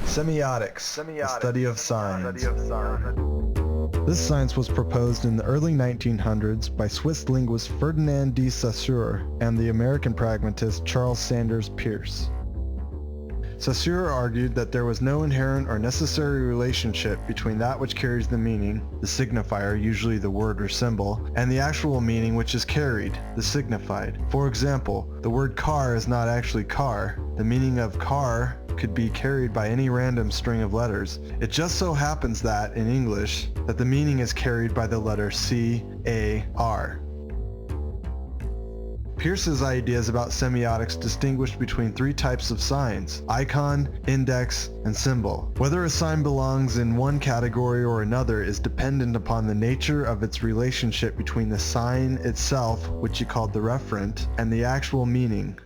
Semiotics, the study of signs. signs. This science was proposed in the early 1900s by Swiss linguist Ferdinand de Saussure and the American pragmatist Charles Sanders Peirce. Saussure argued that there was no inherent or necessary relationship between that which carries the meaning, the signifier, usually the word or symbol, and the actual meaning which is carried, the signified. For example, the word car is not actually car. The meaning of car could be carried by any random string of letters. It just so happens that, in English, that the meaning is carried by the letter C-A-R. Peirce's ideas about semiotics distinguished between three types of signs: icon, index, and symbol. Whether a sign belongs in one category or another is dependent upon the nature of its relationship between the sign itself, which he called the referent, and the actual meaning.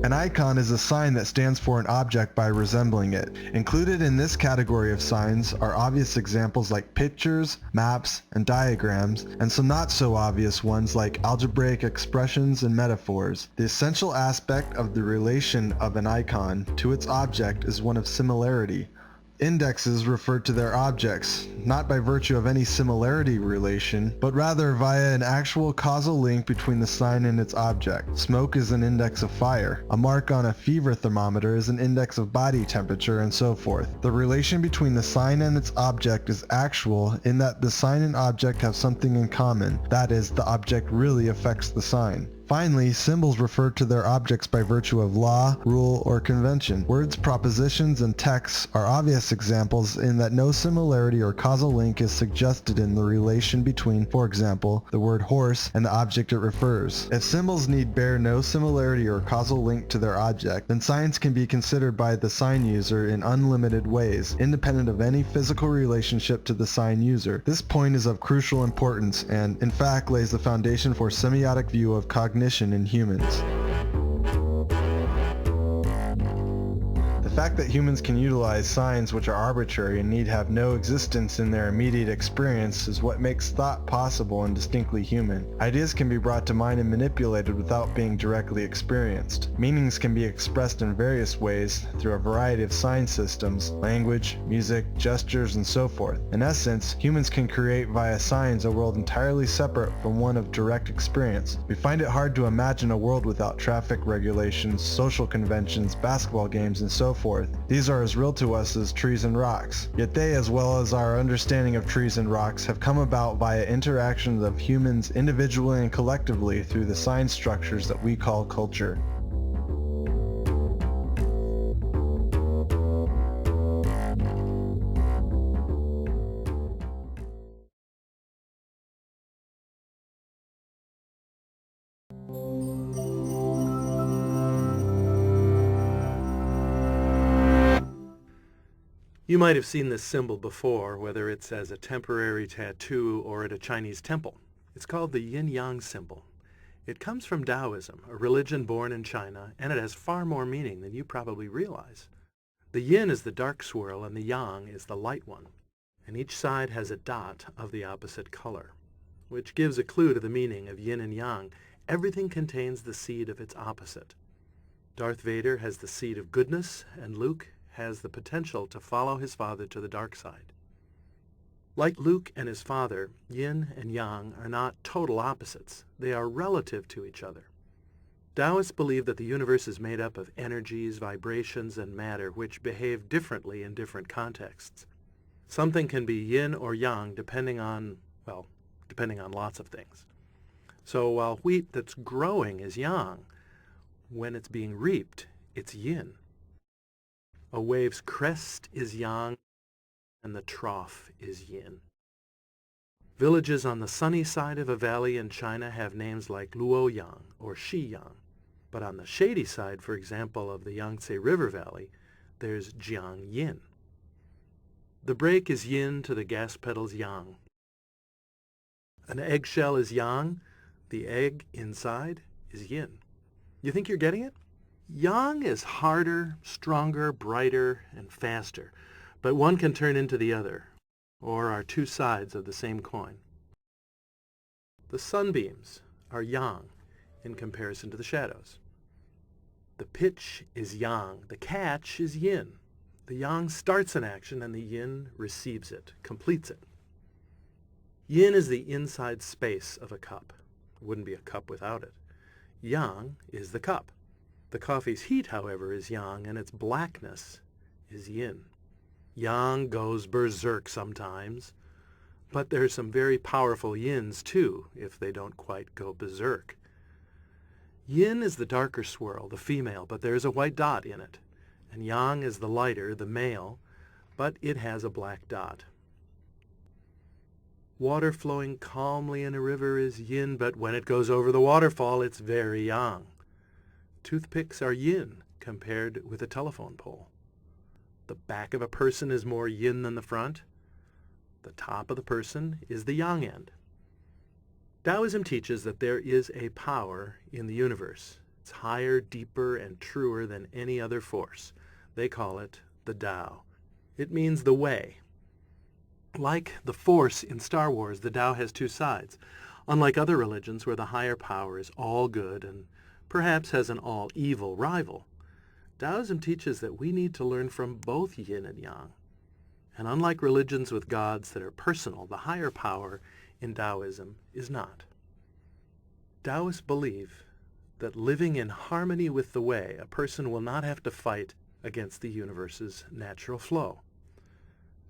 An icon is a sign that stands for an object by resembling it. Included in this category of signs are obvious examples like pictures, maps, and diagrams, and some not so obvious ones like algebraic expressions and metaphors. The essential aspect of the relation of an icon to its object is one of similarity. Indexes refer to their objects, not by virtue of any similarity relation, but rather via an actual causal link between the sign and its object. Smoke is an index of fire. A mark on a fever thermometer is an index of body temperature, and so forth. The relation between the sign and its object is actual in that the sign and object have something in common. That is, the object really affects the sign. Finally, symbols refer to their objects by virtue of law, rule, or convention. Words, propositions, and texts are obvious examples in that no similarity or causal link is suggested in the relation between, for example, the word horse and the object it refers. If symbols need bear no similarity or causal link to their object, then signs can be considered by the sign user in unlimited ways, independent of any physical relationship to the sign user. This point is of crucial importance and, in fact, lays the foundation for semiotic view of cognition in humans. The fact that humans can utilize signs which are arbitrary and need have no existence in their immediate experience is what makes thought possible and distinctly human. Ideas can be brought to mind and manipulated without being directly experienced. Meanings can be expressed in various ways through a variety of sign systems, language, music, gestures, and so forth. In essence, humans can create via signs a world entirely separate from one of direct experience. We find it hard to imagine a world without traffic regulations, social conventions, basketball games, and so forth. These are as real to us as trees and rocks. Yet they, as well as our understanding of trees and rocks, have come about via interactions of humans individually and collectively through the sign structures that we call culture. You might have seen this symbol before, whether it's as a temporary tattoo or at a Chinese temple. It's called the yin-yang symbol. It comes from Taoism, a religion born in China, and it has far more meaning than you probably realize. The yin is the dark swirl and the yang is the light one, and each side has a dot of the opposite color, which gives a clue to the meaning of yin and yang. Everything contains the seed of its opposite. Darth Vader has the seed of goodness, and Luke has the potential to follow his father to the dark side. Like Luke and his father, yin and yang are not total opposites. They are relative to each other. Taoists believe that the universe is made up of energies, vibrations, and matter which behave differently in different contexts. Something can be yin or yang depending on lots of things. So while wheat that's growing is yang, when it's being reaped, it's yin. A wave's crest is yang, and the trough is yin. Villages on the sunny side of a valley in China have names like Luoyang or Shiyang. But on the shady side, for example, of the Yangtze River Valley, there's Jiangyin. The brake is yin to the gas pedal's yang. An eggshell is yang. The egg inside is yin. You think you're getting it? Yang is harder, stronger, brighter, and faster, but one can turn into the other, or are two sides of the same coin. The sunbeams are yang in comparison to the shadows. The pitch is yang, the catch is yin. The yang starts an action and the yin receives it, completes it. Yin is the inside space of a cup. It wouldn't be a cup without it. Yang is the cup. The coffee's heat, however, is yang, and its blackness is yin. Yang goes berserk sometimes, but there's some very powerful yins too, if they don't quite go berserk. Yin is the darker swirl, the female, but there's a white dot in it. And yang is the lighter, the male, but it has a black dot. Water flowing calmly in a river is yin, but when it goes over the waterfall, it's very yang. Toothpicks are yin compared with a telephone pole. The back of a person is more yin than the front. The top of the person is the yang end. Taoism teaches that there is a power in the universe. It's higher, deeper, and truer than any other force. They call it the Tao. It means the way. Like the Force in Star Wars, the Tao has two sides. Unlike other religions where the higher power is all good and perhaps has an all evil rival, Taoism teaches that we need to learn from both yin and yang. And unlike religions with gods that are personal, the higher power in Taoism is not. Taoists believe that living in harmony with the way, a person will not have to fight against the universe's natural flow.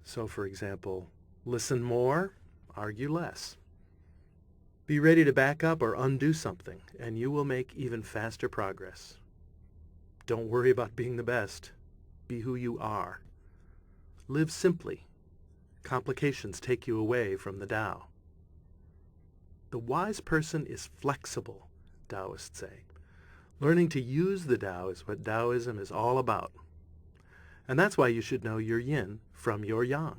So, for example, listen more, argue less. Be ready to back up or undo something, and you will make even faster progress. Don't worry about being the best. Be who you are. Live simply. Complications take you away from the Tao. The wise person is flexible, Taoists say. Learning to use the Tao is what Taoism is all about. And that's why you should know your yin from your yang.